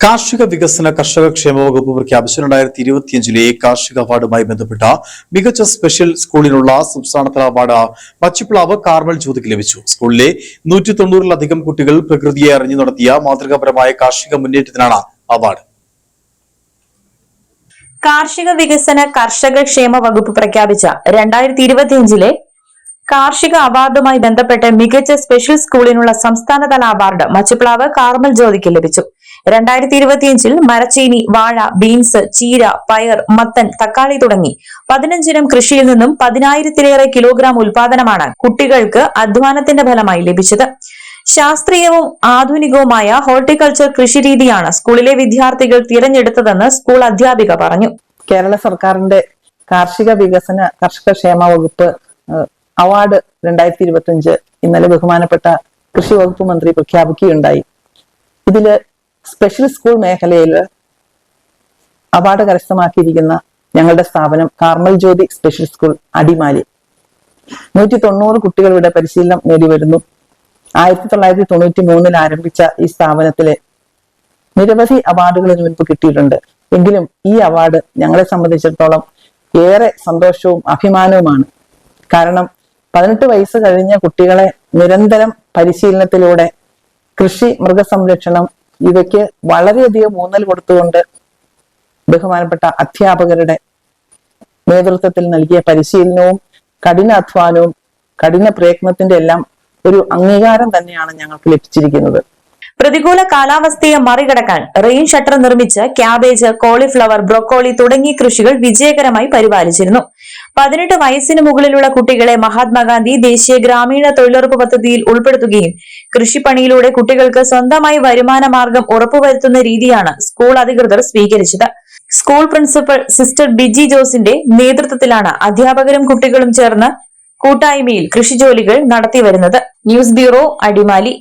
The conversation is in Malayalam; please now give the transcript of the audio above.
കാർഷിക വികസന കർഷക ക്ഷേമ വകുപ്പ് പ്രഖ്യാപിച്ച 2025 കാർഷിക അവാർഡുമായി ബന്ധപ്പെട്ട മികച്ച സ്പെഷ്യൽ സ്കൂളിനുള്ള സംസ്ഥാനതല അവാർഡ് പച്ചിപ്ലാവ് കാർമൽ ജ്യോതിക്ക് ലഭിച്ചു. സ്കൂളിലെ 190-ലധികം കുട്ടികൾ പ്രകൃതിയെ അറിഞ്ഞു നടത്തിയ മാതൃകാപരമായ കാർഷിക മുന്നേറ്റത്തിനാണ് അവാർഡ്. കാർഷിക വികസന കർഷക ക്ഷേമ വകുപ്പ് പ്രഖ്യാപിച്ച 2025 കാർഷിക അവാർഡുമായി ബന്ധപ്പെട്ട് മികച്ച സ്പെഷ്യൽ സ്കൂളിനുള്ള സംസ്ഥാനതല അവാർഡ് മച്ചിപ്ലാവ് കാർമൽ ജ്യോതിക്ക് ലഭിച്ചു. 2025 മരച്ചീനി, വാഴ, ബീൻസ്, ചീര, പയർ, മത്തൻ, തക്കാളി തുടങ്ങി 15 ഇനം കൃഷിയിൽ നിന്നും 10,000-ലേറെ കിലോഗ്രാം ഉൽപാദനമാണ് കുട്ടികൾക്ക് അധ്വാനത്തിന്റെ ഫലമായി ലഭിച്ചത്. ശാസ്ത്രീയവും ആധുനികവുമായ ഹോർട്ടിക്കൾച്ചർ കൃഷിരീതിയാണ് സ്കൂളിലെ വിദ്യാർത്ഥികൾ തിരഞ്ഞെടുത്തതെന്ന് സ്കൂൾ അധ്യാപിക പറഞ്ഞു. കേരള സർക്കാരിന്റെ കാർഷിക വികസന കർഷക ക്ഷേമ വകുപ്പ് അവാർഡ് 2025 ഇന്നലെ ബഹുമാനപ്പെട്ട കൃഷി വകുപ്പ് മന്ത്രി പ്രഖ്യാപിക്കുകയുണ്ടായി. ഇതില് സ്പെഷ്യൽ സ്കൂൾ മേഖലയിൽ അവാർഡ് കരസ്ഥമാക്കിയിരിക്കുന്ന ഞങ്ങളുടെ സ്ഥാപനം Carmel Jyothi special school Adimali. 190 കുട്ടികൾ ഇവിടെ പരിശീലനം നേടി വരുന്നു. 1993 ആരംഭിച്ച ഈ സ്ഥാപനത്തിലെ നിരവധി അവാർഡുകൾ ഇതിനു മുൻപ് കിട്ടിയിട്ടുണ്ട്. എങ്കിലും ഈ അവാർഡ് ഞങ്ങളെ സംബന്ധിച്ചിടത്തോളം ഏറെ സന്തോഷവും അഭിമാനവുമാണ്. കാരണം 18 വയസ്സ് കഴിഞ്ഞ കുട്ടികളെ നിരന്തരം പരിശീലനത്തിലൂടെ കൃഷി, മൃഗസംരക്ഷണം ഇവയ്ക്ക് വളരെയധികം ഊന്നൽ കൊടുത്തുകൊണ്ട് ബഹുമാനപ്പെട്ട അധ്യാപകരുടെ നേതൃത്വത്തിൽ നൽകിയ പരിശീലനവും കഠിനാധ്വാനവും കഠിന പ്രയത്നത്തിന്റെ എല്ലാം ഒരു അംഗീകാരം തന്നെയാണ് ഞങ്ങൾക്ക് ലഭിച്ചിരിക്കുന്നത്. പ്രതികൂല കാലാവസ്ഥയെ മറികടക്കാൻ റെയിൻ ഷട്ടർ നിർമ്മിച്ച് ക്യാബേജ്, കോളിഫ്ലവർ, ബ്രൊക്കോളി തുടങ്ങിയ കൃഷികൾ വിജയകരമായി പരിപാലിച്ചിരുന്നു. 18 വയസ്സിന് മുകളിലുള്ള കുട്ടികളെ മഹാത്മാഗാന്ധി ദേശീയ ഗ്രാമീണ തൊഴിലുറപ്പ് പദ്ധതിയിൽ ഉൾപ്പെടുത്തുകയും കൃഷിപ്പണിയിലൂടെ കുട്ടികൾക്ക് സ്വന്തമായി വരുമാന മാർഗം ഉറപ്പുവരുത്തുന്ന രീതിയാണ് സ്കൂൾ അധികൃതർ സ്വീകരിച്ചത്. സ്കൂൾ പ്രിൻസിപ്പൽ സിസ്റ്റർ ബിജി ജോസിന്റെ നേതൃത്വത്തിലാണ് അധ്യാപകരും കുട്ടികളും ചേർന്ന് കൂട്ടായ്മയിൽ കൃഷിജോലികൾ നടത്തിവരുന്നത്. News bureau, Adimali.